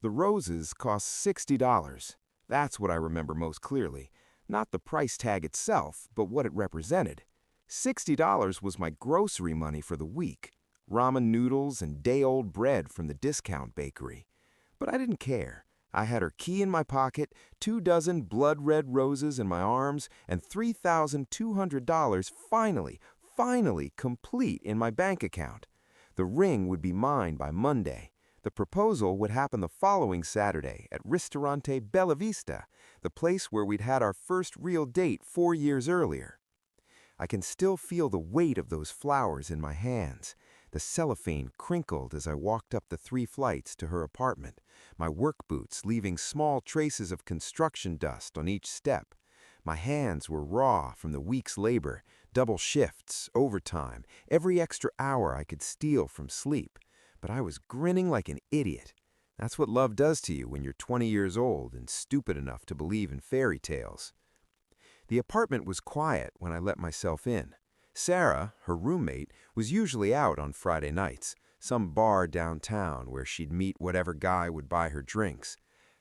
The roses cost $60. That's what I remember most clearly. Not the price tag itself, but what it represented. $60 was my grocery money for the week. Ramen noodles and day-old bread from the discount bakery. But I didn't care. I had her key in my pocket, 24 blood-red roses in my arms, and $3,200 finally complete in my bank account. The ring would be mine by Monday. The proposal would happen the following Saturday at Ristorante Bella Vista, the place where we'd had our first real date 4 years earlier. I can still feel the weight of those flowers in my hands. The cellophane crinkled as I walked up the 3 flights to her apartment, my work boots leaving small traces of construction dust on each step. My hands were raw from the week's labor, double shifts, overtime, every extra hour I could steal from sleep. But I was grinning like an idiot. That's what love does to you when you're 20 years old and stupid enough to believe in fairy tales. The apartment was quiet when I let myself in. Sarah, her roommate, was usually out on Friday nights, some bar downtown where she'd meet whatever guy would buy her drinks.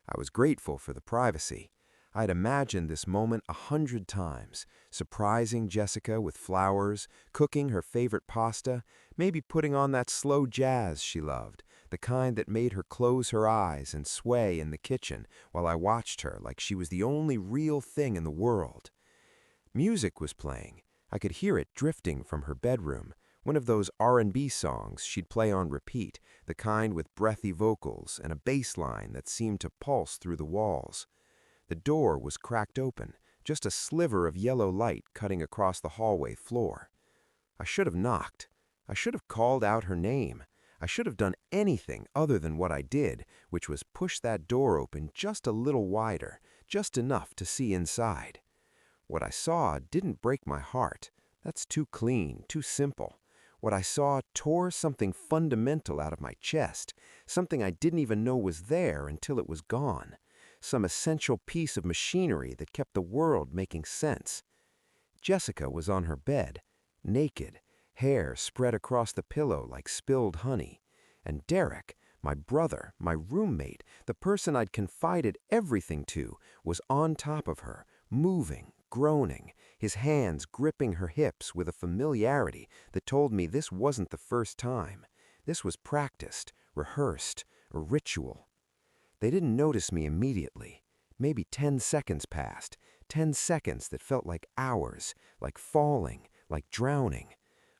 I was grateful for the privacy. I'd imagined this moment 100 times, surprising Jessica with flowers, cooking her favorite pasta, maybe putting on that slow jazz she loved, the kind that made her close her eyes and sway in the kitchen while I watched her like she was the only real thing in the world. Music was playing. I could hear it drifting from her bedroom, one of those R&B songs she'd play on repeat, the kind with breathy vocals and a bass line that seemed to pulse through the walls. The door was cracked open, just a sliver of yellow light cutting across the hallway floor. I should have knocked. I should have called out her name. I should have done anything other than what I did, which was push that door open just a little wider, just enough to see inside. What I saw didn't break my heart. That's too clean, too simple. What I saw tore something fundamental out of my chest, something I didn't even know was there until it was gone. Some essential piece of machinery that kept the world making sense. Jessica was on her bed, naked, hair spread across the pillow like spilled honey. And Derek, my brother, my roommate, the person I'd confided everything to, was on top of her, moving, groaning, his hands gripping her hips with a familiarity that told me this wasn't the first time. This was practiced, rehearsed, a ritual. They didn't notice me immediately. Maybe 10 seconds passed, 10 seconds that felt like hours, like falling, like drowning.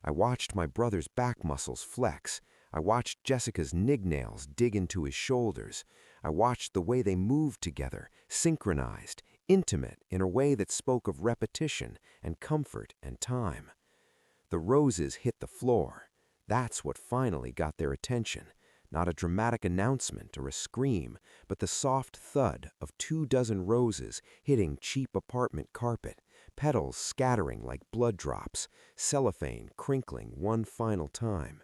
I watched my brother's back muscles flex. I watched Jessica's nails dig into his shoulders. I watched the way they moved together, synchronized, intimate in a way that spoke of repetition and comfort and time. The roses hit the floor. That's what finally got their attention. Not a dramatic announcement or a scream, but the soft thud of 24 roses hitting cheap apartment carpet, petals scattering like blood drops, cellophane crinkling one final time.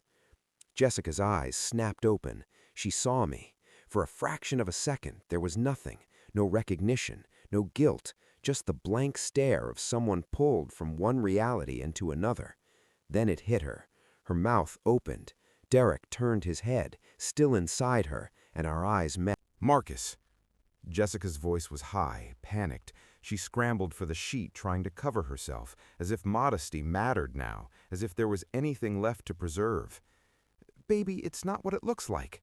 Jessica's eyes snapped open. She saw me. For a fraction of a second, there was nothing, no recognition, no guilt, just the blank stare of someone pulled from one reality into another. Then it hit her. Her mouth opened. Derek turned his head, still inside her, and our eyes met. Marcus. Jessica's voice was high, panicked. She scrambled for the sheet, trying to cover herself, as if modesty mattered now, as if there was anything left to preserve. Baby, it's not what it looks like.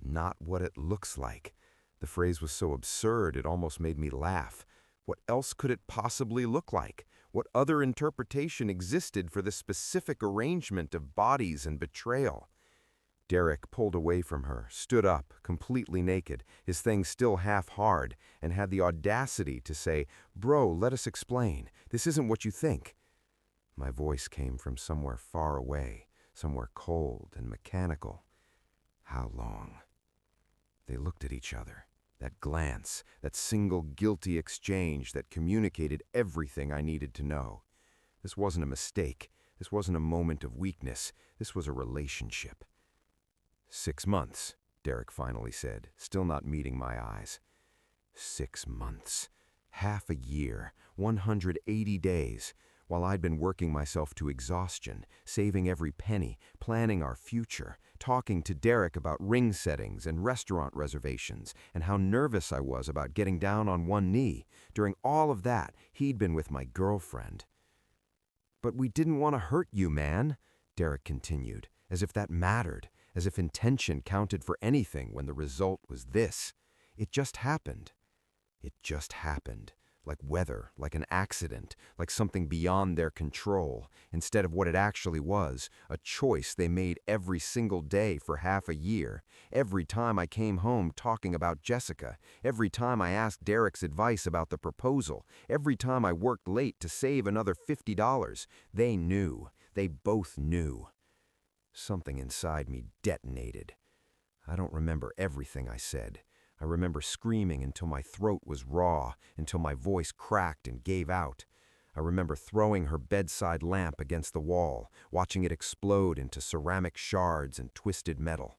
Not what it looks like. The phrase was so absurd it almost made me laugh. What else could it possibly look like? What other interpretation existed for the specific arrangement of bodies and betrayal? Derek pulled away from her, stood up, completely naked, his thing still half hard, and had the audacity to say, "Bro, let us explain. This isn't what you think." My voice came from somewhere far away, somewhere cold and mechanical. How long? They looked at each other. That glance, that single guilty exchange that communicated everything I needed to know. This wasn't a mistake. This wasn't a moment of weakness. This was a relationship. 6 months, Derek finally said, still not meeting my eyes. 6 months. Half a year. 180 days. while I'd been working myself to exhaustion, saving every penny, planning our future, talking to Derek about ring settings and restaurant reservations, and how nervous I was about getting down on one knee. During all of that, he'd been with my girlfriend. "But we didn't want to hurt you, man," Derek continued, as if that mattered, as if intention counted for anything when the result was this. It just happened. It just happened. Like weather, like an accident, like something beyond their control, instead of what it actually was, a choice they made every single day for half a year. Every time I came home talking about Jessica, every time I asked Derek's advice about the proposal, every time I worked late to save another $50, they knew. They both knew. Something inside me detonated. I don't remember everything I said. I remember screaming until my throat was raw, until my voice cracked and gave out. I remember throwing her bedside lamp against the wall, watching it explode into ceramic shards and twisted metal.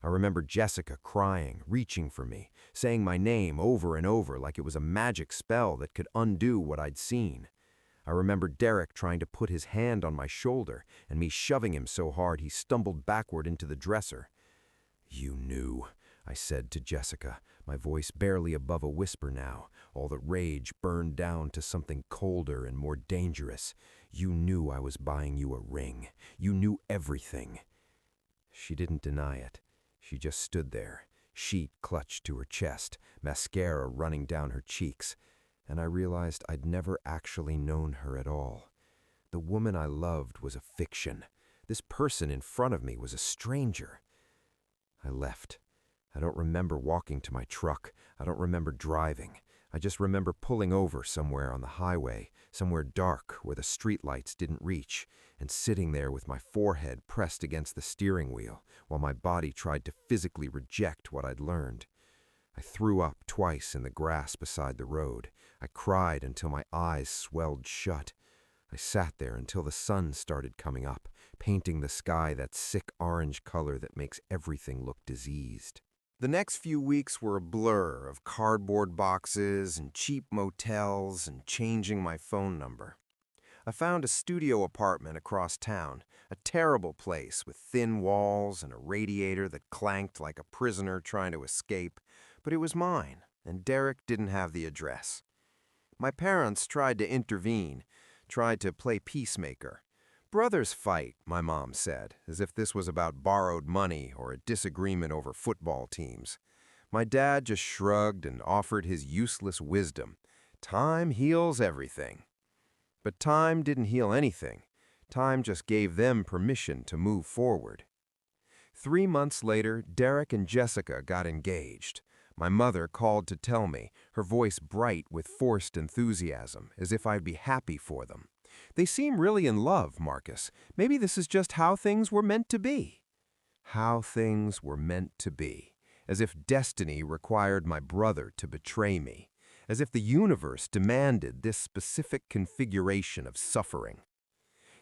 I remember Jessica crying, reaching for me, saying my name over and over like it was a magic spell that could undo what I'd seen. I remember Derek trying to put his hand on my shoulder and me shoving him so hard he stumbled backward into the dresser. "You knew," I said to Jessica, my voice barely above a whisper now, all the rage burned down to something colder and more dangerous. "You knew I was buying you a ring. You knew everything." She didn't deny it. She just stood there, sheet clutched to her chest, mascara running down her cheeks, and I realized I'd never actually known her at all. The woman I loved was a fiction. This person in front of me was a stranger. I left. I don't remember walking to my truck. I don't remember driving. I just remember pulling over somewhere on the highway, somewhere dark where the streetlights didn't reach, and sitting there with my forehead pressed against the steering wheel while my body tried to physically reject what I'd learned. I threw up twice in the grass beside the road. I cried until my eyes swelled shut. I sat there until the sun started coming up, painting the sky that sick orange color that makes everything look diseased. The next few weeks were a blur of cardboard boxes and cheap motels and changing my phone number. I found a studio apartment across town, a terrible place with thin walls and a radiator that clanked like a prisoner trying to escape, but it was mine, and Derek didn't have the address. My parents tried to intervene, tried to play peacemaker. "Brothers fight," my mom said, as if this was about borrowed money or a disagreement over football teams. My dad just shrugged and offered his useless wisdom. "Time heals everything." But time didn't heal anything. Time just gave them permission to move forward. 3 months later, Derek and Jessica got engaged. My mother called to tell me, her voice bright with forced enthusiasm, as if I'd be happy for them. "They seem really in love, Marcus. Maybe this is just how things were meant to be." How things were meant to be. As if destiny required my brother to betray me. As if the universe demanded this specific configuration of suffering.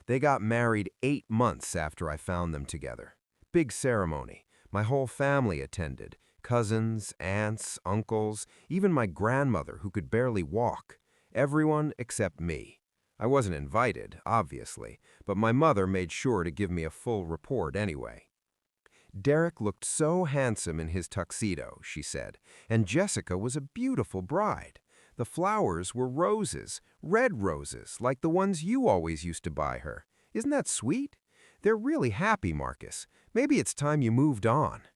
They got married 8 months after I found them together. Big ceremony. My whole family attended. Cousins, aunts, uncles, even my grandmother who could barely walk. Everyone except me. I wasn't invited, obviously, but my mother made sure to give me a full report anyway. "Derek looked so handsome in his tuxedo," she said, "and Jessica was a beautiful bride. The flowers were roses, red roses, like the ones you always used to buy her. Isn't that sweet? They're really happy, Marcus. Maybe it's time you moved on."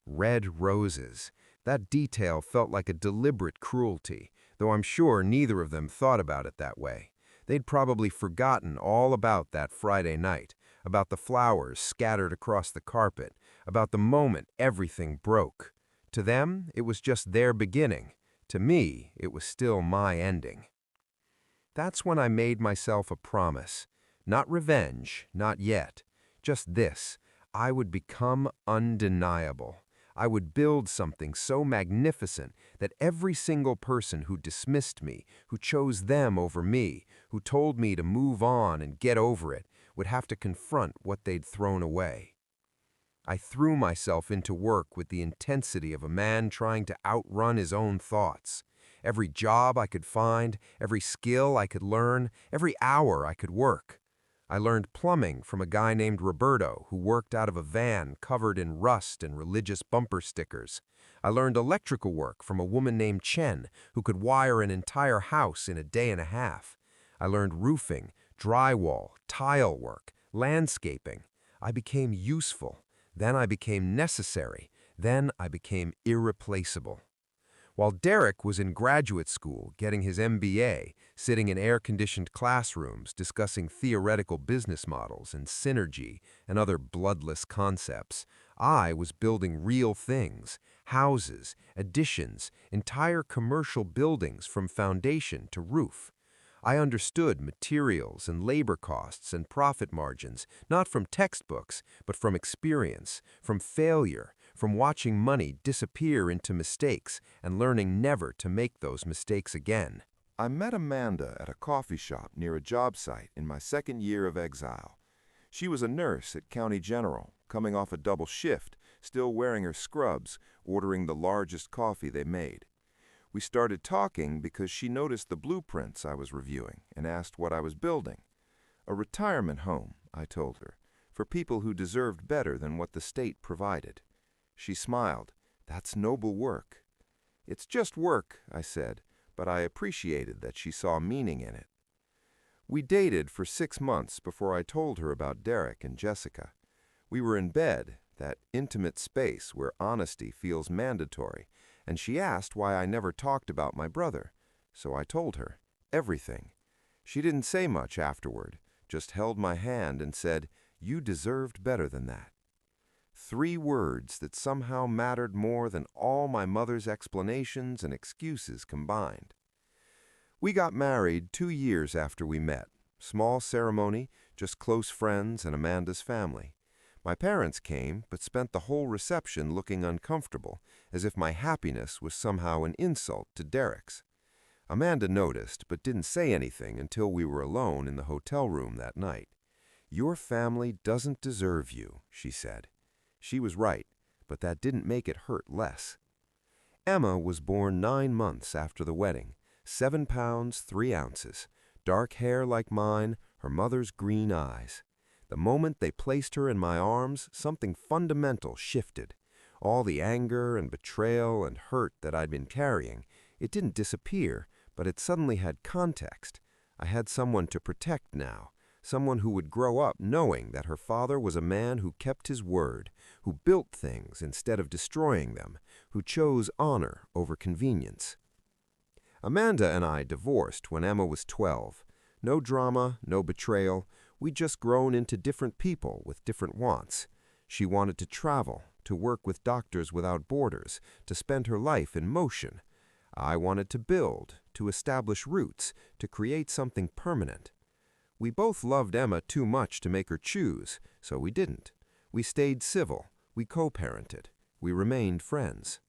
Red roses. That detail felt like a deliberate cruelty, though I'm sure neither of them thought about it that way. They'd probably forgotten all about that Friday night, about the flowers scattered across the carpet, about the moment everything broke. To them, it was just their beginning. To me, it was still my ending. That's when I made myself a promise. Not revenge, not yet. Just this. I would become undeniable. I would build something so magnificent that every single person who dismissed me, who chose them over me, who told me to move on and get over it, would have to confront what they'd thrown away. I threw myself into work with the intensity of a man trying to outrun his own thoughts. every job I could find, every skill I could learn, every hour I could work. I learned plumbing from a guy named Roberto who worked out of a van covered in rust and religious bumper stickers. I learned electrical work from a woman named Chen who could wire an entire house in a day and a half. I learned roofing, drywall, tile work, landscaping. I became useful. Then I became necessary. Then I became irreplaceable. While Derek was in graduate school getting his MBA, sitting in air-conditioned classrooms discussing theoretical business models and synergy and other bloodless concepts, I was building real things, houses, additions, entire commercial buildings from foundation to roof. I understood materials and labor costs and profit margins, not from textbooks, but from experience, from failure, from watching money disappear into mistakes and learning never to make those mistakes again. I met Amanda at a coffee shop near a job site in my second year of exile. She was a nurse at County General, coming off a double shift, still wearing her scrubs, ordering the largest coffee they made. We started talking because she noticed the blueprints I was reviewing and asked what I was building. A retirement home, I told her, for people who deserved better than what the state provided. She smiled. That's noble work. It's just work, I said, but I appreciated that she saw meaning in it. We dated for 6 months before I told her about Derek and Jessica. We were in bed, that intimate space where honesty feels mandatory, and she asked why I never talked about my brother. So I told her everything. She didn't say much afterward, just held my hand and said, "You deserved better than that." 3 words that somehow mattered more than all my mother's explanations and excuses combined. We got married 2 years after we met. Small ceremony, just close friends and Amanda's family. My parents came, but spent the whole reception looking uncomfortable, as if my happiness was somehow an insult to Derek's. Amanda noticed, but didn't say anything until we were alone in the hotel room that night. "Your family doesn't deserve you," she said. She was right, but that didn't make it hurt less. Emma was born 9 months after the wedding, 7 pounds 3 ounces, dark hair like mine, her mother's green eyes. The moment they placed her in my arms, something fundamental shifted. All the anger and betrayal and hurt that I'd been carrying, it didn't disappear, but it suddenly had context. I had someone to protect now, someone who would grow up knowing that her father was a man who kept his word, who built things instead of destroying them, who chose honor over convenience. Amanda and I divorced when Emma was 12. No drama, no betrayal. We'd just grown into different people with different wants. She wanted to travel, to work with Doctors Without Borders, to spend her life in motion. I wanted to build, to establish roots, to create something permanent. We both loved Emma too much to make her choose, so we didn't. We stayed civil. We co-parented. We remained friends.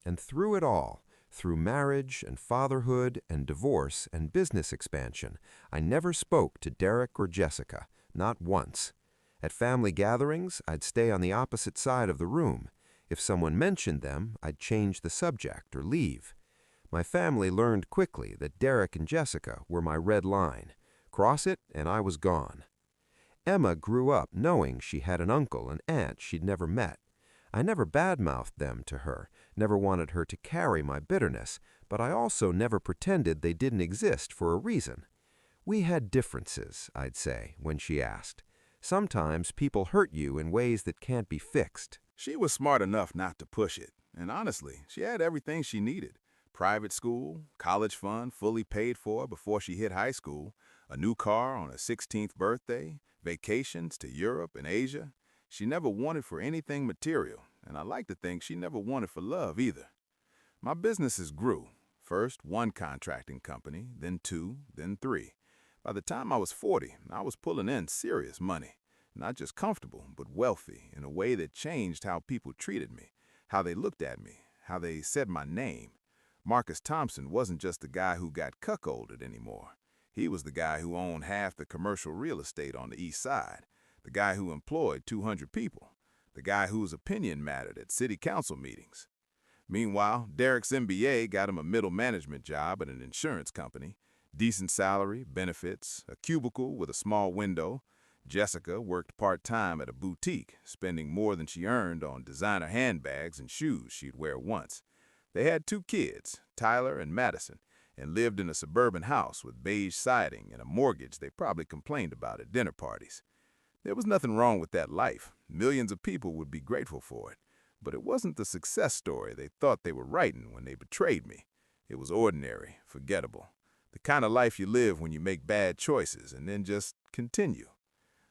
And through it all, through marriage and fatherhood and divorce and business expansion, I never spoke to Derek or Jessica, not once. At family gatherings, I'd stay on the opposite side of the room. If someone mentioned them, I'd change the subject or leave. My family learned quickly that Derek and Jessica were my red line. Cross it, and I was gone. Emma grew up knowing she had an uncle and aunt she'd never met. I never badmouthed them to her, never wanted her to carry my bitterness, but I also never pretended they didn't exist for a reason. We had differences, I'd say, when she asked. Sometimes people hurt you in ways that can't be fixed. She was smart enough not to push it, and honestly, she had everything she needed. Private school, college fund fully paid for before she hit high school, a new car on her 16th birthday, vacations to Europe and Asia. She never wanted for anything material, and I like to think she never wanted for love either. My businesses grew. First, 1 contracting company, then 2, then 3. By the time I was 40, I was pulling in serious money. Not just comfortable, but wealthy in a way that changed how people treated me, how they looked at me, how they said my name. Marcus Thompson wasn't just the guy who got cuckolded anymore. He was the guy who owned half the commercial real estate on the east side, the guy who employed 200 people, the guy whose opinion mattered at city council meetings. Meanwhile, Derek's MBA got him a middle management job at an insurance company. Decent salary, benefits, a cubicle with a small window. Jessica worked part-time at a boutique, spending more than she earned on designer handbags and shoes she'd wear once. They had 2 kids, Tyler and Madison, and lived in a suburban house with beige siding and a mortgage they probably complained about at dinner parties. There was nothing wrong with that life. Millions of people would be grateful for it. But it wasn't the success story they thought they were writing when they betrayed me. It was ordinary, forgettable. The kind of life you live when you make bad choices and then just continue.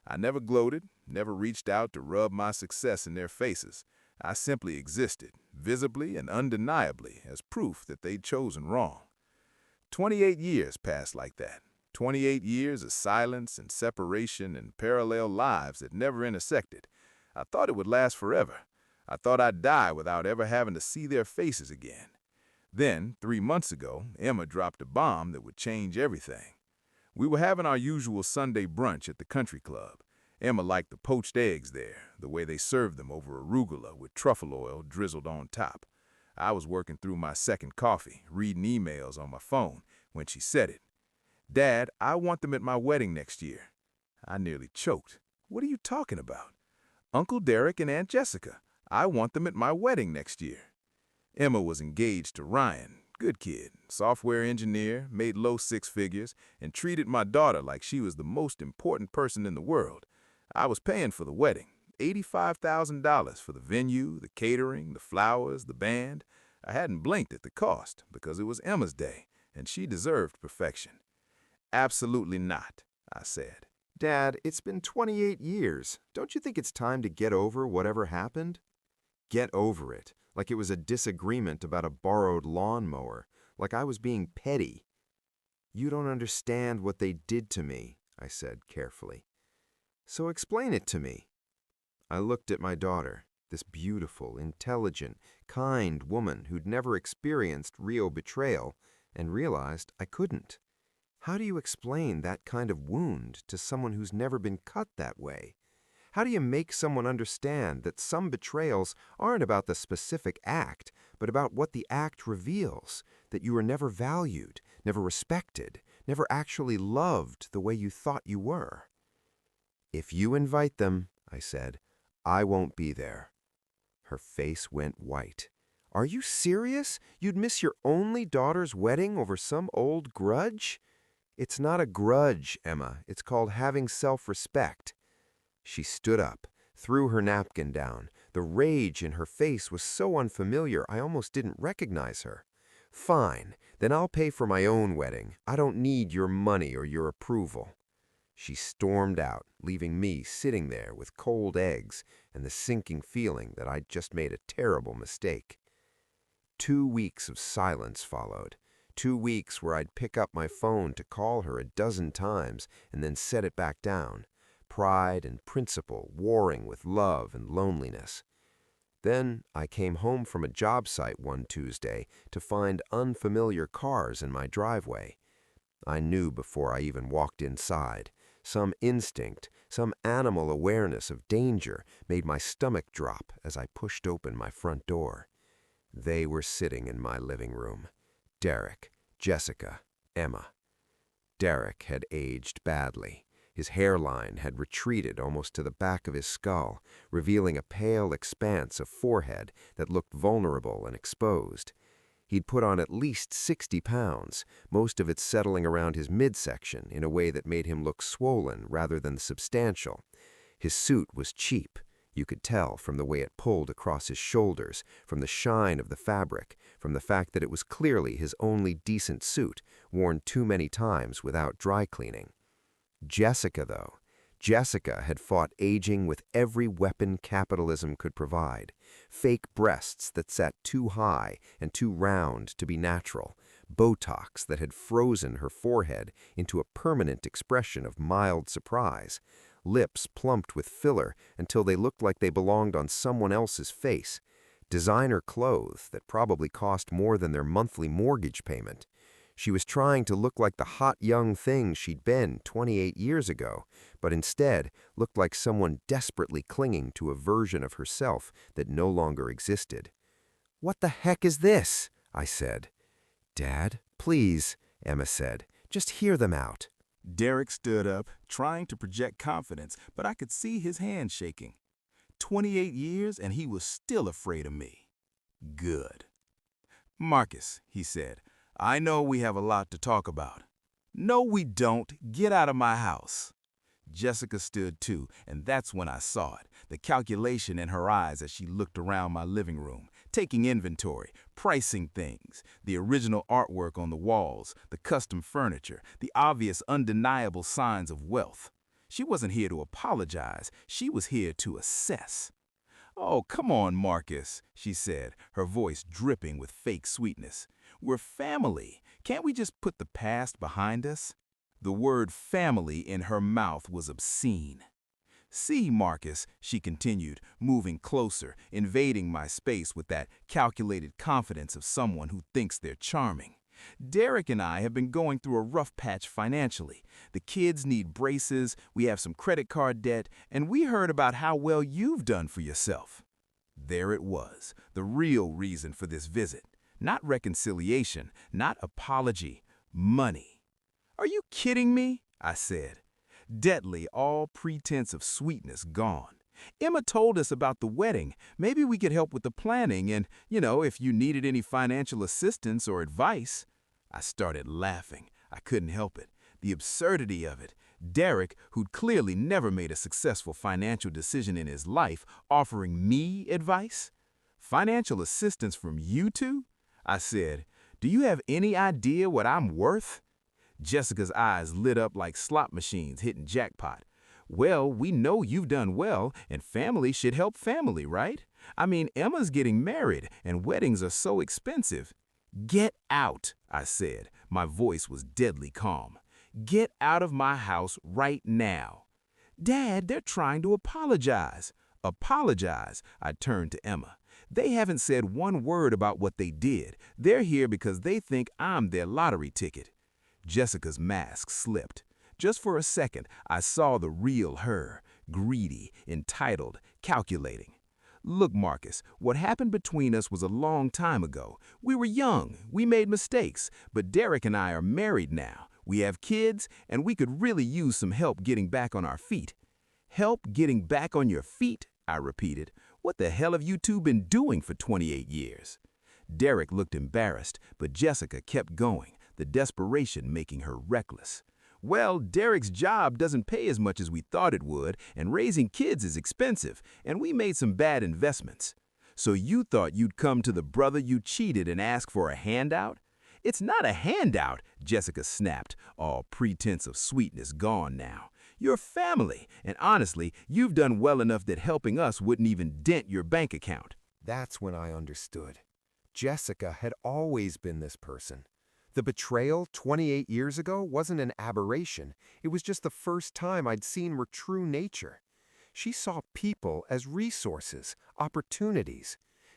I never gloated, never reached out to rub my success in their faces. I simply existed, visibly and undeniably, as proof that they'd chosen wrong. 28 years passed like that. 28 years of silence and separation and parallel lives that never intersected. I thought it would last forever. I thought I'd die without ever having to see their faces again. Then, 3 months ago, Emma dropped a bomb that would change everything. We were having our usual Sunday brunch at the country club. Emma liked the poached eggs there, the way they served them over arugula with truffle oil drizzled on top. I was working through my second coffee, reading emails on my phone, when she said it. "Dad, I want them at my wedding next year." I nearly choked. "What are you talking about?" "Uncle Derek and Aunt Jessica. I want them at my wedding next year." Emma was engaged to Ryan, good kid, software engineer, made low 6 figures, and treated my daughter like she was the most important person in the world. I was paying for the wedding, $85,000 for the venue, the catering, the flowers, the band. I hadn't blinked at the cost because it was Emma's day, and she deserved perfection. "Absolutely not," I said. Dad, it's been 28 years. Don't you think it's time to get over whatever happened? Get over it, like it was a disagreement about a borrowed lawnmower, like I was being petty. You don't understand what they did to me, I said carefully. So explain it to me. I looked at my daughter, this beautiful, intelligent, kind woman who'd never experienced real betrayal, and realized I couldn't. How do you explain that kind of wound to someone who's never been cut that way? How do you make someone understand that some betrayals aren't about the specific act, but about what the act reveals, that you were never valued, never respected, never actually loved the way you thought you were? If you invite them, I said, I won't be there. Her face went white. Are you serious? You'd miss your only daughter's wedding over some old grudge? It's not a grudge, Emma. It's called having self-respect. She stood up, threw her napkin down. The rage in her face was so unfamiliar I almost didn't recognize her. Fine, then I'll pay for my own wedding. I don't need your money or your approval. She stormed out, leaving me sitting there with cold eggs and the sinking feeling that I'd just made a terrible mistake. 2 weeks of silence followed. 2 weeks where I'd pick up my phone to call her a dozen times and then set it back down. Pride and principle warring with love and loneliness. Then I came home from a job site one Tuesday to find unfamiliar cars in my driveway. I knew before I even walked inside. Some instinct, some animal awareness of danger made my stomach drop as I pushed open my front door. They were sitting in my living room. Derek, Jessica, Emma. Derek had aged badly. His hairline had retreated almost to the back of his skull, revealing a pale expanse of forehead that looked vulnerable and exposed. He'd put on at least 60 pounds, most of it settling around his midsection in a way that made him look swollen rather than substantial. His suit was cheap. You could tell from the way it pulled across his shoulders, from the shine of the fabric, from the fact that it was clearly his only decent suit, worn too many times without dry cleaning. Jessica, though. Jessica had fought aging with every weapon capitalism could provide. Fake breasts that sat too high and too round to be natural. Botox that had frozen her forehead into a permanent expression of mild surprise. Lips plumped with filler until they looked like they belonged on someone else's face. Designer clothes that probably cost more than their monthly mortgage payment. She was trying to look like the hot young thing she'd been 28 years ago, but instead looked like someone desperately clinging to a version of herself that no longer existed. "What the heck is this?" I said. "Dad, please," Emma said. "Just hear them out." Derek stood up, trying to project confidence, but I could see his hand shaking. 28 years and he was still afraid of me. Good. "Marcus," he said, "I know we have a lot to talk about." "No, we don't. Get out of my house." Jessica stood too, and that's when I saw it, the calculation in her eyes as she looked around my living room, taking inventory, pricing things, the original artwork on the walls, the custom furniture, the obvious undeniable signs of wealth. She wasn't here to apologize, she was here to assess. "Oh, come on, Marcus," she said, her voice dripping with fake sweetness. "We're family. Can't we just put the past behind us?" The word family in her mouth was obscene. "See, Marcus," she continued, moving closer, invading my space with that calculated confidence of someone who thinks they're charming. "Derek and I have been going through a rough patch financially. The kids need braces, we have some credit card debt, and we heard about how well you've done for yourself." There it was, the real reason for this visit. Not reconciliation, not apology, money. "Are you kidding me?" I said. Deadly, all pretense of sweetness gone. "Emma told us about the wedding. Maybe we could help with the planning and, if you needed any financial assistance or advice." I started laughing. I couldn't help it. The absurdity of it. Derek, who'd clearly never made a successful financial decision in his life, offering me advice? "Financial assistance from you two?" I said. "Do you have any idea what I'm worth?" Jessica's eyes lit up like slot machines hitting jackpot. "Well, we know you've done well, and family should help family, right? I mean, Emma's getting married, and weddings are so expensive." "Get out," I said. My voice was deadly calm. "Get out of my house right now." "Dad, they're trying to apologize." "Apologize?" I turned to Emma. "They haven't said one word about what they did. They're here because they think I'm their lottery ticket." Jessica's mask slipped. Just for a second, I saw the real her, greedy, entitled, calculating. "Look, Marcus, what happened between us was a long time ago. We were young, we made mistakes, but Derek and I are married now. We have kids, and we could really use some help getting back on our feet." "Help getting back on your feet?" I repeated. "What the hell have you two been doing for 28 years?" Derek looked embarrassed, but Jessica kept going, the desperation making her reckless. "Well, Derek's job doesn't pay as much as we thought it would, and raising kids is expensive, and we made some bad investments." "So you thought you'd come to the brother you cheated and ask for a handout?" "It's not a handout," Jessica snapped, all pretense of sweetness gone now. "You're family, and honestly, you've done well enough that helping us wouldn't even dent your bank account." That's when I understood. Jessica had always been this person. The betrayal 28 years ago wasn't an aberration. It was just the first time I'd seen her true nature. She saw people as resources, opportunities.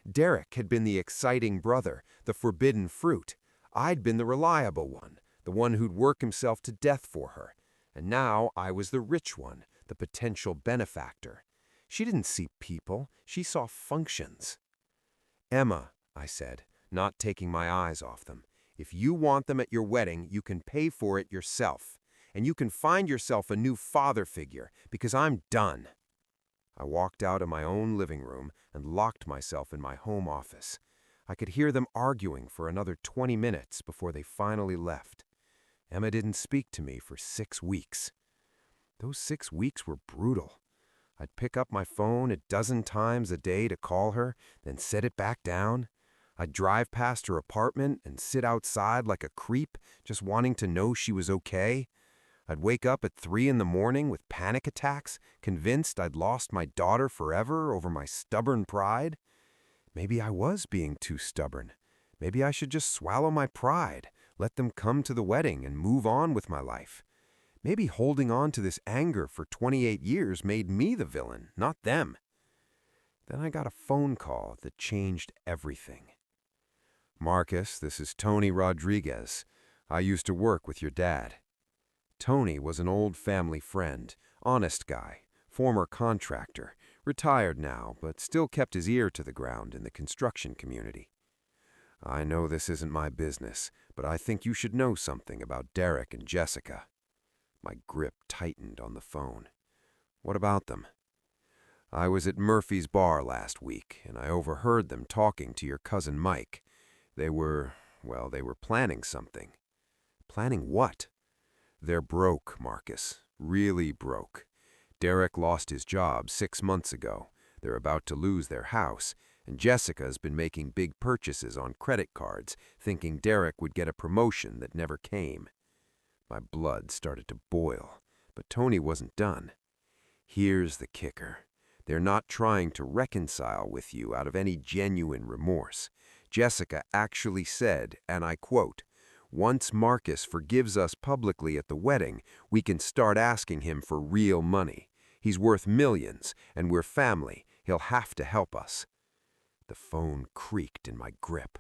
Derek had been the exciting brother, the forbidden fruit. I'd been the reliable one, the one who'd work himself to death for her. And now I was the rich one, the potential benefactor. She didn't see people, she saw functions. "Emma," I said, not taking my eyes off them, "if you want them at your wedding, you can pay for it yourself. And you can find yourself a new father figure, because I'm done." I walked out of my own living room and locked myself in my home office. I could hear them arguing for another 20 minutes before they finally left. Emma didn't speak to me for 6 weeks. Those 6 weeks were brutal. I'd pick up my phone a dozen times a day to call her, then set it back down. I'd drive past her apartment and sit outside like a creep, just wanting to know she was okay. I'd wake up at 3 in the morning with panic attacks, convinced I'd lost my daughter forever over my stubborn pride. Maybe I was being too stubborn. Maybe I should just swallow my pride, let them come to the wedding and move on with my life. Maybe holding on to this anger for 28 years made me the villain, not them. Then I got a phone call that changed everything. "Marcus, this is Tony Rodriguez. I used to work with your dad." Tony was an old family friend, honest guy, former contractor, retired now, but still kept his ear to the ground in the construction community. I know this isn't my business, but I think you should know something about Derek and Jessica. My grip tightened on the phone. What about them? I was at Murphy's bar last week, and I overheard them talking to your cousin Mike. They were planning something. Planning what? They're broke, Marcus. Really broke. Derek lost his job 6 months ago. They're about to lose their house, and Jessica's been making big purchases on credit cards, thinking Derek would get a promotion that never came. My blood started to boil, but Tony wasn't done. Here's the kicker. They're not trying to reconcile with you out of any genuine remorse. Jessica actually said, and I quote, "Once Marcus forgives us publicly at the wedding, we can start asking him for real money. He's worth millions, and we're family. He'll have to help us." The phone creaked in my grip.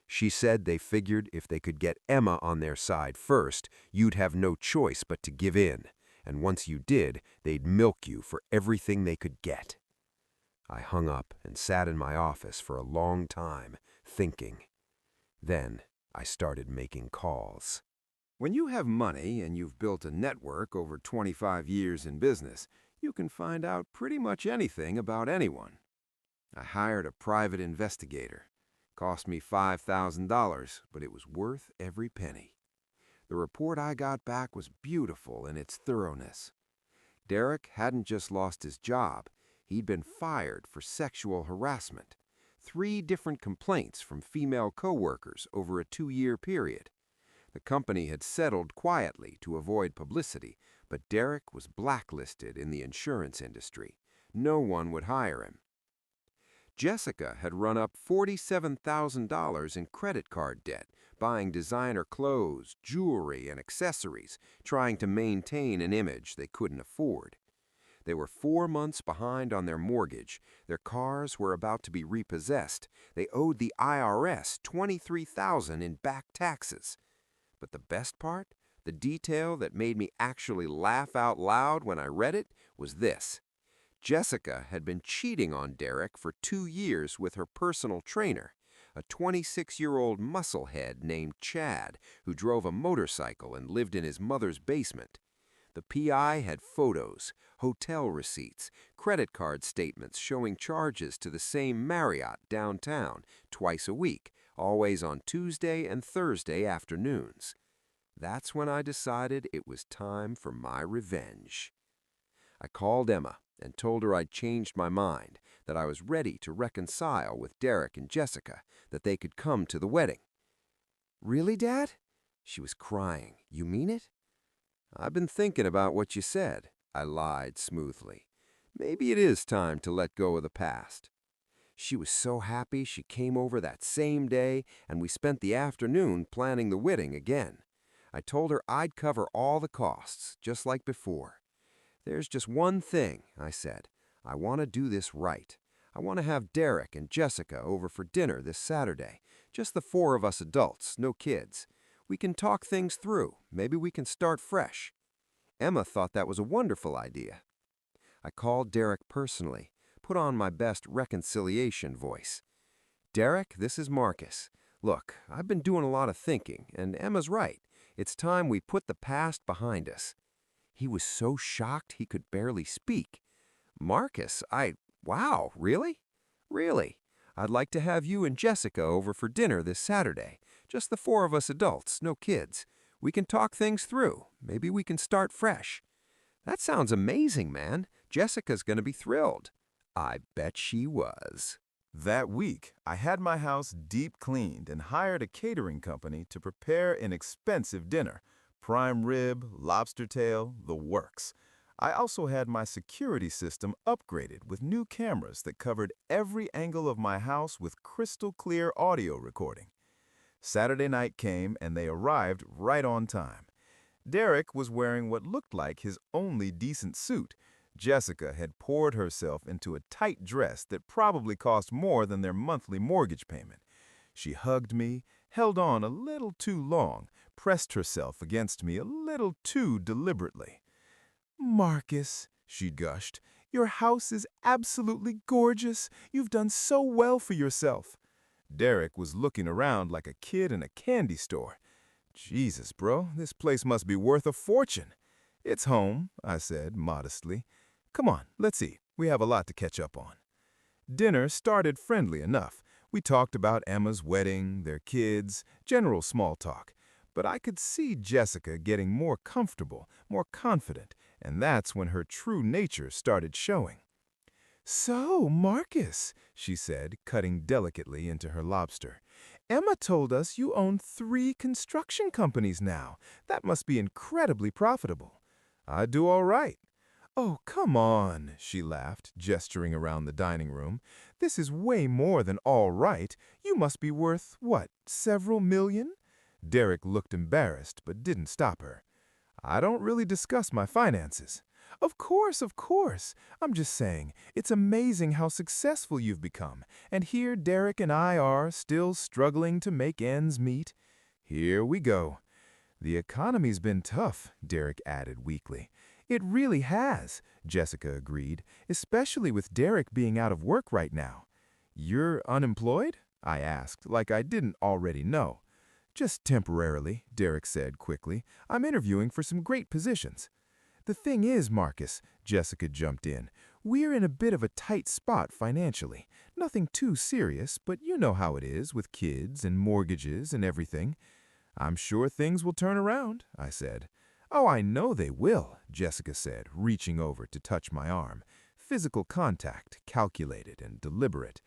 She said they figured if they could get Emma on their side first, you'd have no choice but to give in. And once you did, they'd milk you for everything they could get. I hung up and sat in my office for a long time, thinking. Then I started making calls. When you have money and you've built a network over 25 years in business, you can find out pretty much anything about anyone. I hired a private investigator. Cost me $5,000, but it was worth every penny. The report I got back was beautiful in its thoroughness. Derek hadn't just lost his job, he'd been fired for sexual harassment. 3 different complaints from female coworkers over a 2-year period. The company had settled quietly to avoid publicity, but Derek was blacklisted in the insurance industry. No one would hire him. Jessica had run up $47,000 in credit card debt, buying designer clothes, jewelry, and accessories, trying to maintain an image they couldn't afford. They were 4 months behind on their mortgage. Their cars were about to be repossessed. They owed the IRS $23,000 in back taxes. But the best part, the detail that made me actually laugh out loud when I read it, was this. Jessica had been cheating on Derek for 2 years with her personal trainer, a 26-year-old musclehead named Chad, who drove a motorcycle and lived in his mother's basement. The PI had photos, hotel receipts, credit card statements showing charges to the same Marriott downtown twice a week, always on Tuesday and Thursday afternoons. That's when I decided it was time for my revenge. I called Emma and told her I'd changed my mind, that I was ready to reconcile with Derek and Jessica, that they could come to the wedding. "Really, Dad?" She was crying. "You mean it?" "I've been thinking about what you said," I lied smoothly. "Maybe it is time to let go of the past." She was so happy she came over that same day, and we spent the afternoon planning the wedding again. I told her I'd cover all the costs, just like before. "There's just one thing," I said. "I want to do this right. I want to have Derek and Jessica over for dinner this Saturday. Just the 4 of us adults, no kids. We can talk things through. Maybe we can start fresh." Emma thought that was a wonderful idea. I called Derek personally, put on my best reconciliation voice. "Derek, this is Marcus. Look, I've been doing a lot of thinking, and Emma's right. It's time we put the past behind us." He was so shocked he could barely speak. "Marcus, wow, really? Really? I'd like to have you and Jessica over for dinner this Saturday. Just the 4 of us adults, no kids. We can talk things through. Maybe we can start fresh." "That sounds amazing, man. Jessica's going to be thrilled." I bet she was. That week, I had my house deep cleaned and hired a catering company to prepare an expensive dinner. Prime rib, lobster tail, the works. I also had my security system upgraded with new cameras that covered every angle of my house with crystal clear audio recording. Saturday night came and they arrived right on time. Derek was wearing what looked like his only decent suit. Jessica had poured herself into a tight dress that probably cost more than their monthly mortgage payment. She hugged me, held on a little too long, pressed herself against me a little too deliberately. "Marcus," she gushed, "your house is absolutely gorgeous. You've done so well for yourself." Derek was looking around like a kid in a candy store. Jesus, bro, this place must be worth a fortune. It's home, I said modestly. Come on, let's eat. We have a lot to catch up on. Dinner started friendly enough. We talked about Emma's wedding, their kids, general small talk. But I could see Jessica getting more comfortable, more confident, and that's when her true nature started showing. "So, Marcus," she said, cutting delicately into her lobster, "Emma told us you own 3 construction companies now. That must be incredibly profitable." "I do all right." "Oh, come on," she laughed, gesturing around the dining room. "This is way more than all right. You must be worth, what, several million?" Derek looked embarrassed, but didn't stop her. "I don't really discuss my finances." Of course, of course. I'm just saying, it's amazing how successful you've become. And here Derek and I are, still struggling to make ends meet. Here we go. The economy's been tough, Derek added weakly. It really has, Jessica agreed, especially with Derek being out of work right now. You're unemployed? I asked, like I didn't already know. Just temporarily, Derek said quickly. I'm interviewing for some great positions. The thing is, Marcus, Jessica jumped in, we're in a bit of a tight spot financially. Nothing too serious, but you know how it is with kids and mortgages and everything. I'm sure things will turn around, I said. Oh, I know they will, Jessica said, reaching over to touch my arm. Physical contact, calculated and deliberate.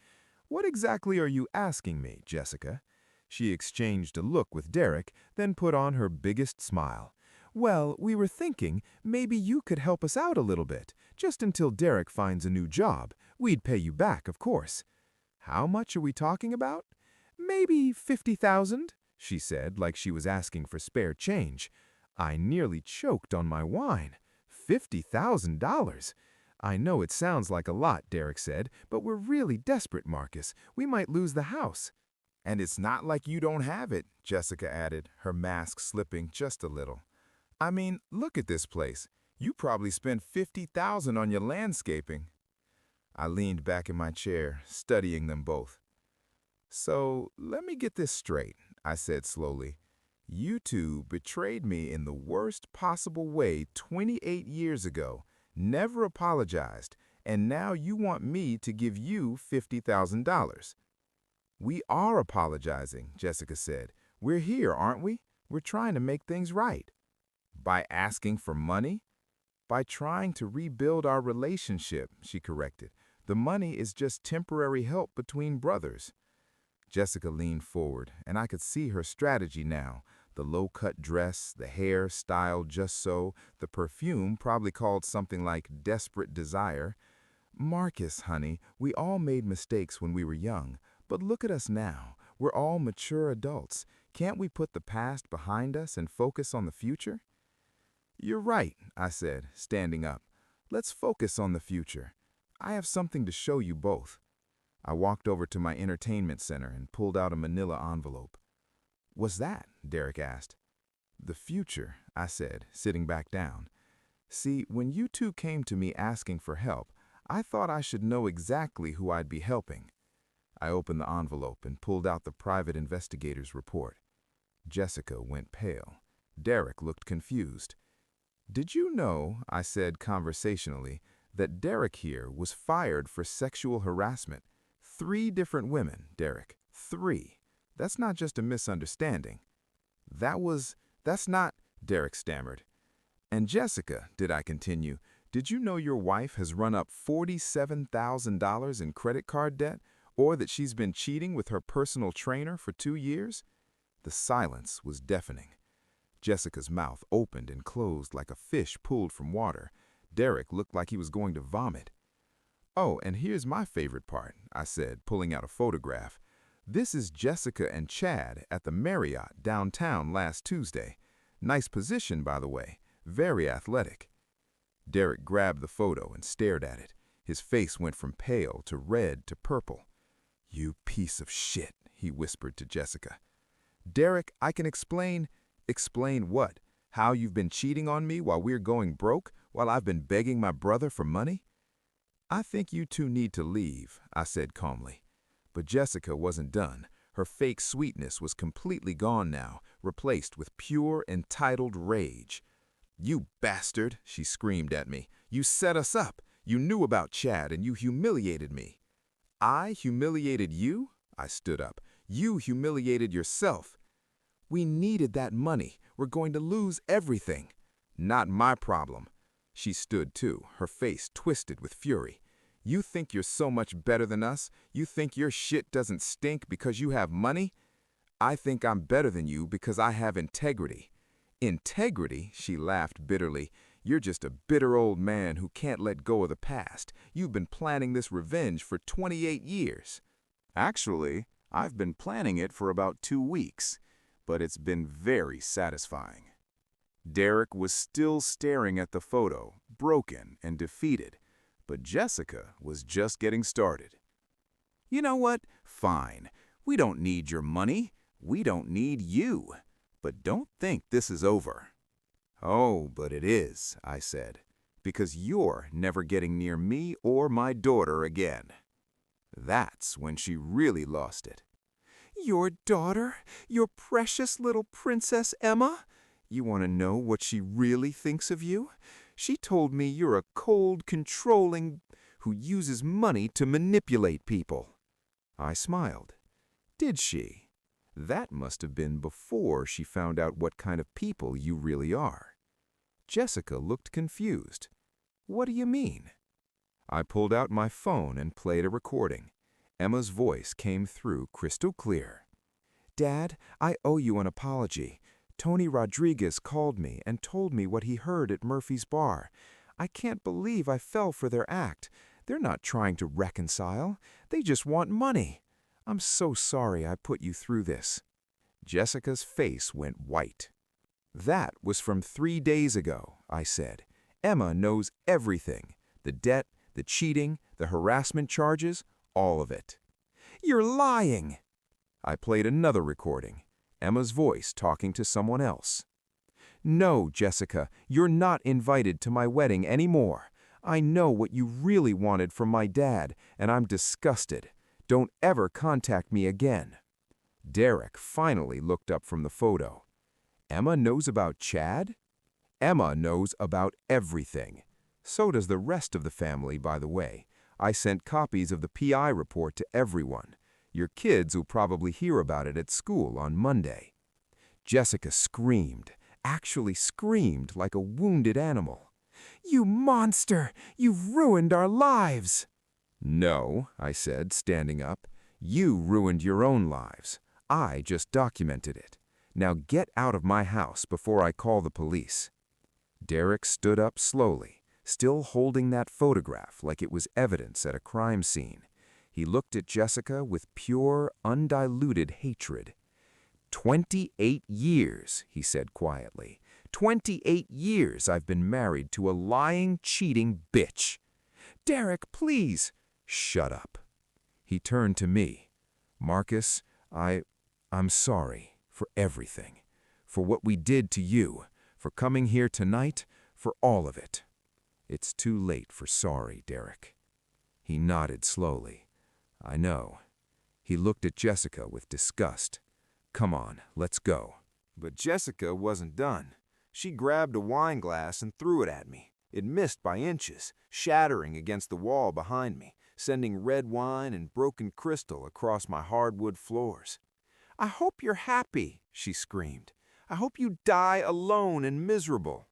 What exactly are you asking me, Jessica? She exchanged a look with Derek, then put on her biggest smile. Well, we were thinking maybe you could help us out a little bit, just until Derek finds a new job. We'd pay you back, of course. How much are we talking about? Maybe 50,000, she said, like she was asking for spare change. I nearly choked on my wine. $50,000. I know it sounds like a lot, Derek said, but we're really desperate, Marcus. We might lose the house. And it's not like you don't have it, Jessica added, her mask slipping just a little. I mean, look at this place. You probably spent $50,000 on your landscaping. I leaned back in my chair, studying them both. So, let me get this straight, I said slowly. You two betrayed me in the worst possible way 28 years ago, never apologized, and now you want me to give you $50,000. We are apologizing, Jessica said. We're here, aren't we? We're trying to make things right. By asking for money? By trying to rebuild our relationship, she corrected. The money is just temporary help between brothers. Jessica leaned forward, and I could see her strategy now. The low-cut dress, the hair styled just so, the perfume probably called something like Desperate Desire. Marcus, honey, we all made mistakes when we were young, but look at us now. We're all mature adults. Can't we put the past behind us and focus on the future? You're right, I said, standing up. Let's focus on the future. I have something to show you both. I walked over to my entertainment center and pulled out a manila envelope. What's that? Derek asked. The future, I said, sitting back down. See, when you two came to me asking for help, I thought I should know exactly who I'd be helping. I opened the envelope and pulled out the private investigator's report. Jessica went pale. Derek looked confused. Did you know, I said conversationally, that Derek here was fired for sexual harassment? 3 different women, Derek. 3. That's not just a misunderstanding. That's not, Derek stammered. And Jessica, did I continue, did you know your wife has run up $47,000 in credit card debt, or that she's been cheating with her personal trainer for 2 years? The silence was deafening. Jessica's mouth opened and closed like a fish pulled from water. Derek looked like he was going to vomit. Oh, and here's my favorite part, I said, pulling out a photograph. This is Jessica and Chad at the Marriott downtown last Tuesday. Nice position, by the way. Very athletic. Derek grabbed the photo and stared at it. His face went from pale to red to purple. You piece of shit, he whispered to Jessica. Derek, I can explain. Explain what? How you've been cheating on me while we're going broke, while I've been begging my brother for money? I think you two need to leave, I said calmly. But Jessica wasn't done. Her fake sweetness was completely gone now, replaced with pure, entitled rage. "You bastard," she screamed at me. "You set us up. You knew about Chad and you humiliated me." "I humiliated you?" I stood up. "You humiliated yourself." "We needed that money. We're going to lose everything." "Not my problem." She stood too, her face twisted with fury. "You think you're so much better than us? You think your shit doesn't stink because you have money? I think I'm better than you because I have integrity." "Integrity?" She laughed bitterly. "You're just a bitter old man who can't let go of the past. You've been planning this revenge for 28 years. Actually, I've been planning it for about 2 weeks, but it's been very satisfying." Derek was still staring at the photo, broken and defeated, but Jessica was just getting started. "You know what? Fine. We don't need your money. We don't need you. But don't think this is over." "Oh, but it is," I said, "because you're never getting near me or my daughter again." That's when she really lost it. "Your daughter? Your precious little Princess Emma? You want to know what she really thinks of you? She told me you're a cold, controlling who uses money to manipulate people." I smiled. "Did she? That must have been before she found out what kind of people you really are." Jessica looked confused. "What do you mean?" I pulled out my phone and played a recording. Emma's voice came through crystal clear. "Dad, I owe you an apology. Tony Rodriguez called me and told me what he heard at Murphy's bar. I can't believe I fell for their act. They're not trying to reconcile. They just want money. I'm so sorry I put you through this." Jessica's face went white. "That was from 3 days ago," I said. "Emma knows everything. The debt, the cheating, the harassment charges, all of it." "You're lying!" I played another recording, Emma's voice talking to someone else. "No, Jessica, you're not invited to my wedding anymore. I know what you really wanted from my dad, and I'm disgusted. Don't ever contact me again." Derek finally looked up from the photo. "Emma knows about Chad?" "Emma knows about everything. So does the rest of the family, by the way. I sent copies of the PI report to everyone. Your kids will probably hear about it at school on Monday." Jessica screamed, actually screamed like a wounded animal. "You monster! You've ruined our lives!" "No," I said, standing up. "You ruined your own lives. I just documented it. Now get out of my house before I call the police." Derek stood up slowly, still holding that photograph like it was evidence at a crime scene. He looked at Jessica with pure, undiluted hatred. 28 years, he said quietly. 28 years I've been married to a lying, cheating bitch. "Derek, please." "Shut up." He turned to me. "Marcus, I'm sorry for everything. For what we did to you, for coming here tonight, for all of it." "It's too late for sorry, Derek." He nodded slowly. "I know." He looked at Jessica with disgust. "Come on, let's go." But Jessica wasn't done. She grabbed a wine glass and threw it at me. It missed by inches, shattering against the wall behind me, sending red wine and broken crystal across my hardwood floors. "I hope you're happy," she screamed. "I hope you die alone and miserable."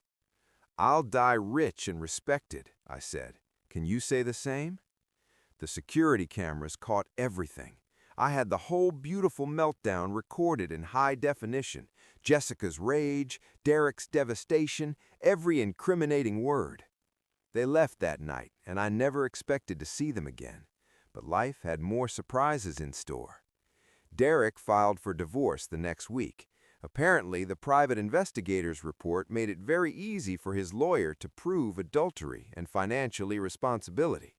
"I'll die rich and respected," I said. "Can you say the same?" The security cameras caught everything. I had the whole beautiful meltdown recorded in high definition. Jessica's rage, Derek's devastation, every incriminating word. They left that night, and I never expected to see them again. But life had more surprises in store. Derek filed for divorce the next week. Apparently, the private investigator's report made it very easy for his lawyer to prove adultery and financial irresponsibility.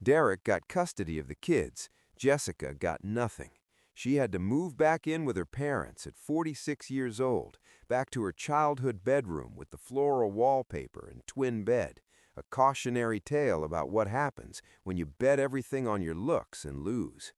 Derek got custody of the kids. Jessica got nothing. She had to move back in with her parents at 46 years old, back to her childhood bedroom with the floral wallpaper and twin bed, a cautionary tale about what happens when you bet everything on your looks and lose.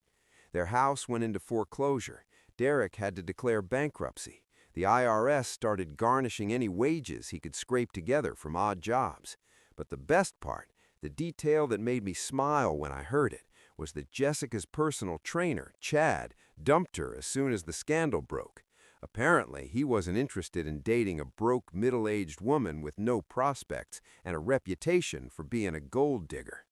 Their house went into foreclosure. Derek had to declare bankruptcy. The IRS started garnishing any wages he could scrape together from odd jobs. But the best part, the detail that made me smile when I heard it, was that Jessica's personal trainer, Chad, dumped her as soon as the scandal broke. Apparently, he wasn't interested in dating a broke, middle-aged woman with no prospects and a reputation for being a gold digger.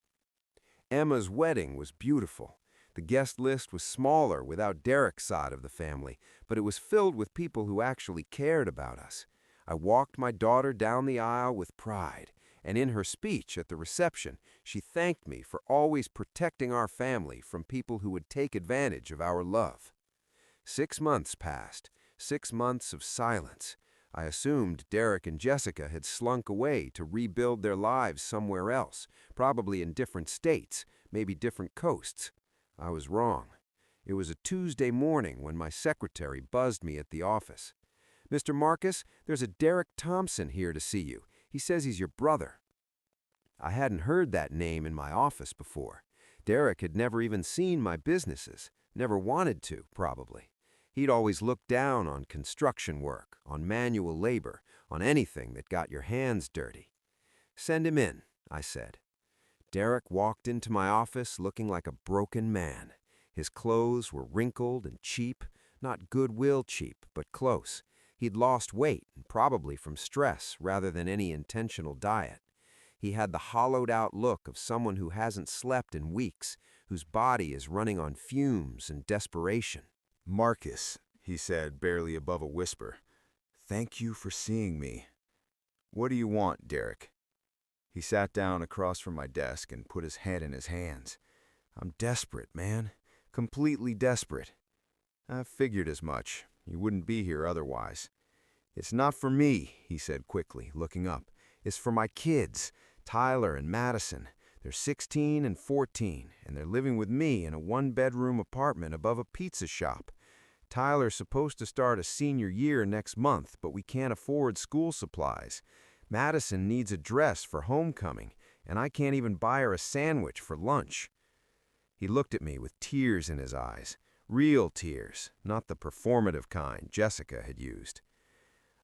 Emma's wedding was beautiful. The guest list was smaller without Derek's side of the family, but it was filled with people who actually cared about us. I walked my daughter down the aisle with pride, and in her speech at the reception, she thanked me for always protecting our family from people who would take advantage of our love. 6 months passed, 6 months of silence. I assumed Derek and Jessica had slunk away to rebuild their lives somewhere else, probably in different states, maybe different coasts. I was wrong. It was a Tuesday morning when my secretary buzzed me at the office. "Mr. Marcus, there's a Derek Thompson here to see you. He says he's your brother." I hadn't heard that name in my office before. Derek had never even seen my businesses, never wanted to, probably. He'd always looked down on construction work, on manual labor, on anything that got your hands dirty. "Send him in," I said. Derek walked into my office looking like a broken man. His clothes were wrinkled and cheap, not Goodwill cheap, but close. He'd lost weight, probably from stress rather than any intentional diet. He had the hollowed-out look of someone who hasn't slept in weeks, whose body is running on fumes and desperation. "Marcus," he said, barely above a whisper, "thank you for seeing me. What do you want, Derek?" He sat down across from my desk and put his head in his hands. "I'm desperate, man. Completely desperate. I figured as much. You wouldn't be here otherwise." "It's not for me," he said quickly, looking up. "It's for my kids, Tyler and Madison. They're 16 and 14, and they're living with me in a one-bedroom apartment above a pizza shop. Tyler's supposed to start a senior year next month, but we can't afford school supplies. Madison needs a dress for homecoming, and I can't even buy her a sandwich for lunch." He looked at me with tears in his eyes, real tears, not the performative kind Jessica had used.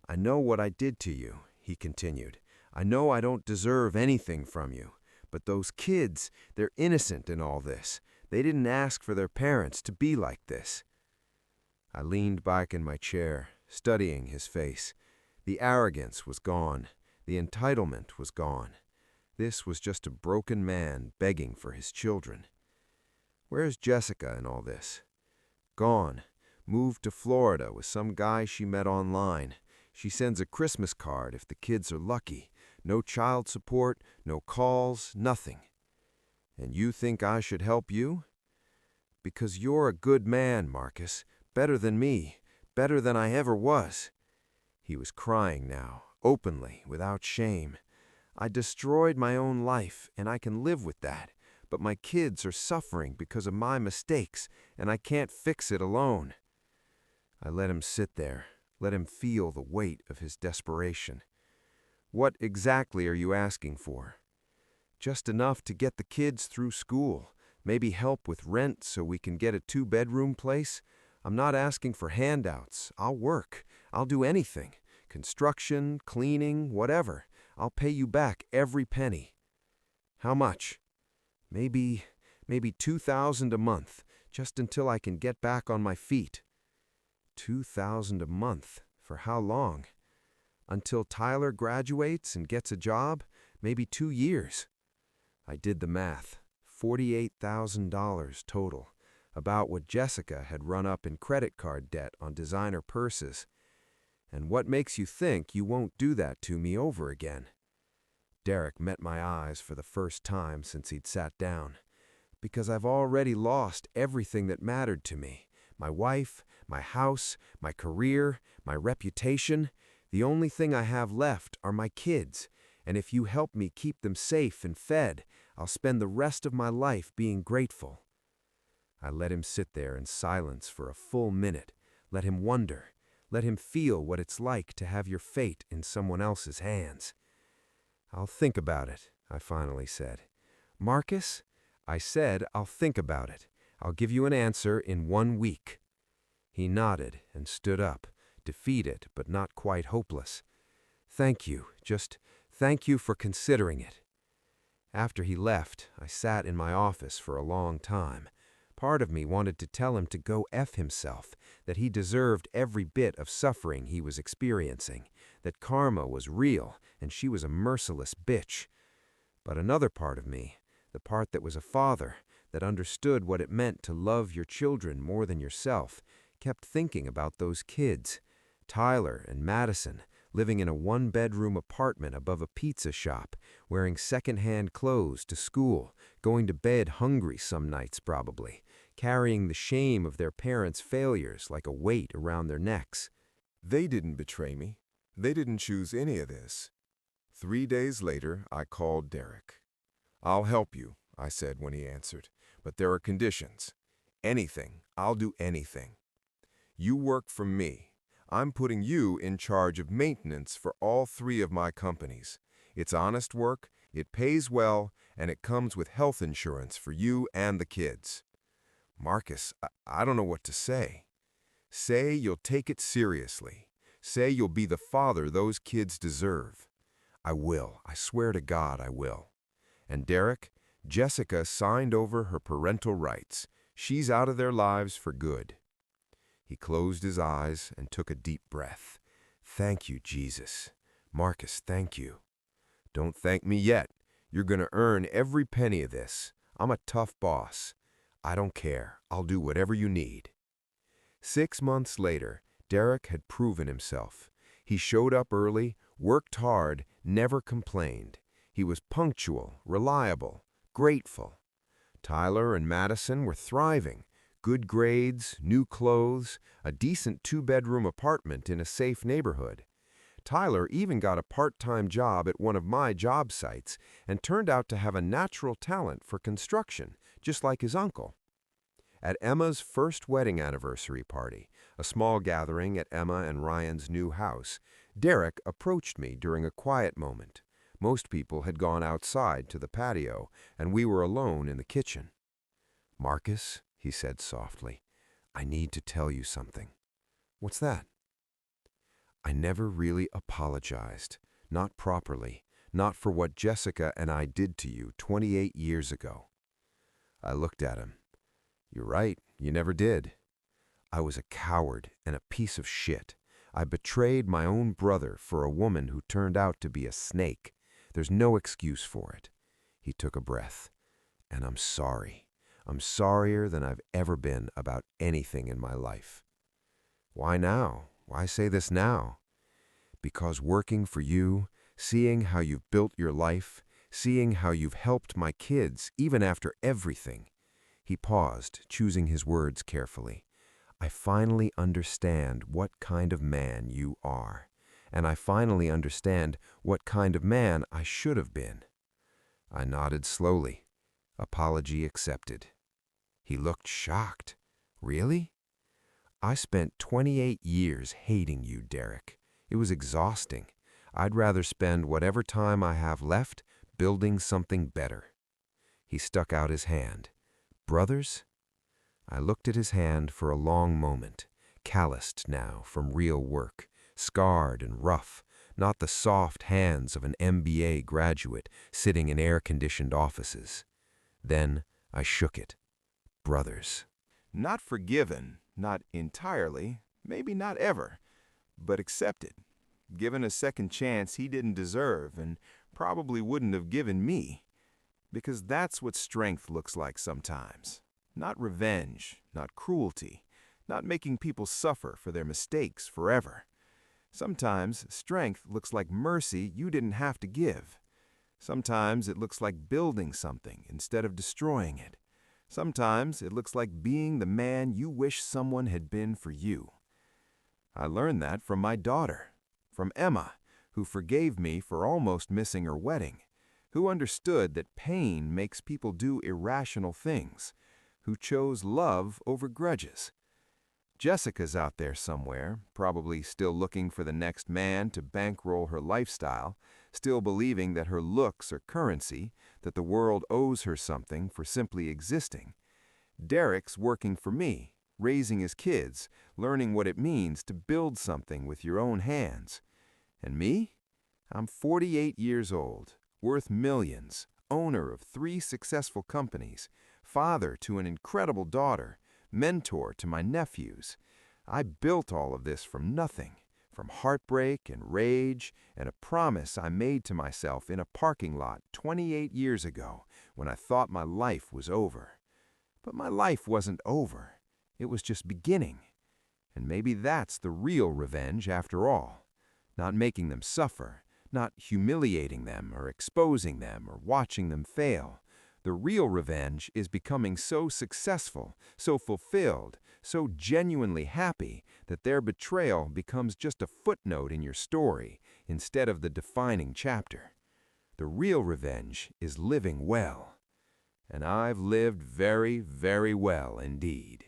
"I know what I did to you," he continued. "I know I don't deserve anything from you. But those kids, they're innocent in all this. They didn't ask for their parents to be like this." I leaned back in my chair, studying his face. The arrogance was gone. The entitlement was gone. This was just a broken man begging for his children. "Where's Jessica in all this?" "Gone. Moved to Florida with some guy she met online. She sends a Christmas card if the kids are lucky. No child support, no calls, nothing." "And you think I should help you?" "Because you're a good man, Marcus. Better than me. Better than I ever was." He was crying now, openly, without shame. "I destroyed my own life, and I can live with that. But my kids are suffering because of my mistakes, and I can't fix it alone." I let him sit there, let him feel the weight of his desperation. "What exactly are you asking for?" "Just enough to get the kids through school, maybe help with rent so we can get a 2-bedroom place. I'm not asking for handouts. I'll work. I'll do anything. Construction, cleaning, whatever. I'll pay you back every penny." "How much?" Maybe $2,000 a month, just until I can get back on my feet." $2,000 a month? For how long? "Until Tyler graduates and gets a job, maybe 2 years." I did the math. $48,000 total, about what Jessica had run up in credit card debt on designer purses. "And what makes you think you won't do that to me over again?" Derek met my eyes for the first time since he'd sat down. "Because I've already lost everything that mattered to me. My wife, my house, my career, my reputation. The only thing I have left are my kids, and if you help me keep them safe and fed, I'll spend the rest of my life being grateful." I let him sit there in silence for a full minute, let him wonder, let him feel what it's like to have your fate in someone else's hands. "I'll think about it," I finally said. "Marcus?" I said, "I'll think about it. I'll give you an answer in 1 week." He nodded and stood up, defeated but not quite hopeless. "Thank you, just thank you for considering it." After he left, I sat in my office for a long time. Part of me wanted to tell him to go F himself, that he deserved every bit of suffering he was experiencing, that karma was real and she was a merciless bitch. But another part of me, the part that was a father, that understood what it meant to love your children more than yourself, kept thinking about those kids. Tyler and Madison, living in a 1-bedroom apartment above a pizza shop, wearing second-hand clothes to school, going to bed hungry some nights probably, carrying the shame of their parents' failures like a weight around their necks. They didn't betray me. They didn't choose any of this. 3 days later, I called Derek. "I'll help you," I said when he answered, "but there are conditions. Anything. I'll do anything. You work for me. I'm putting you in charge of maintenance for all 3 of my companies. It's honest work, it pays well, and it comes with health insurance for you and the kids." "Marcus, I don't know what to say." "Say you'll take it seriously. Say you'll be the father those kids deserve." "I will. I swear to God I will." "And Derek, Jessica signed over her parental rights. She's out of their lives for good." He closed his eyes and took a deep breath. "Thank you, Jesus. Marcus, thank you." "Don't thank me yet. You're going to earn every penny of this. I'm a tough boss. I don't care. I'll do whatever you need." 6 months later, Derek had proven himself. He showed up early, worked hard, never complained. He was punctual, reliable, grateful. Tyler and Madison were thriving. Good grades, new clothes, a decent 2-bedroom apartment in a safe neighborhood. Tyler even got a part-time job at one of my job sites and turned out to have a natural talent for construction, just like his uncle. At Emma's first wedding anniversary party, a small gathering at Emma and Ryan's new house, Derek approached me during a quiet moment. Most people had gone outside to the patio, and we were alone in the kitchen. "Marcus," he said softly, "I need to tell you something." "What's that?" "I never really apologized. Not properly. Not for what Jessica and I did to you 28 years ago." I looked at him. "You're right, you never did." "I was a coward and a piece of shit. I betrayed my own brother for a woman who turned out to be a snake. There's no excuse for it." He took a breath. "And I'm sorry. I'm sorrier than I've ever been about anything in my life." "Why now? Why say this now?" "Because working for you, seeing how you've built your life, seeing how you've helped my kids, even after everything." He paused, choosing his words carefully. "I finally understand what kind of man you are, and I finally understand what kind of man I should have been." I nodded slowly. Apology accepted. He looked shocked. "Really?" "I spent 28 years hating you, Derek. It was exhausting. I'd rather spend whatever time I have left building something better." He stuck out his hand. "Brothers?" I looked at his hand for a long moment, calloused now from real work, scarred and rough, not the soft hands of an MBA graduate sitting in air-conditioned offices. Then I shook it. "Brothers." Not forgiven, not entirely, maybe not ever, but accepted. Given a second chance he didn't deserve and probably wouldn't have given me. Because that's what strength looks like sometimes. Not revenge, not cruelty, not making people suffer for their mistakes forever. Sometimes strength looks like mercy you didn't have to give. Sometimes it looks like building something instead of destroying it. Sometimes it looks like being the man you wish someone had been for you. I learned that from my daughter, from Emma, who forgave me for almost missing her wedding, who understood that pain makes people do irrational things, who chose love over grudges. Jessica's out there somewhere, probably still looking for the next man to bankroll her lifestyle, still believing that her looks are currency, that the world owes her something for simply existing. Derek's working for me, raising his kids, learning what it means to build something with your own hands. And me? I'm 48 years old, worth millions, owner of 3 successful companies, father to an incredible daughter, mentor to my nephews. I built all of this from nothing, from heartbreak and rage and a promise I made to myself in a parking lot 28 years ago when I thought my life was over. But my life wasn't over. It was just beginning. And maybe that's the real revenge after all. Not making them suffer, not humiliating them or exposing them or watching them fail. The real revenge is becoming so successful, so fulfilled, so genuinely happy that their betrayal becomes just a footnote in your story instead of the defining chapter. The real revenge is living well. And I've lived very, very well indeed.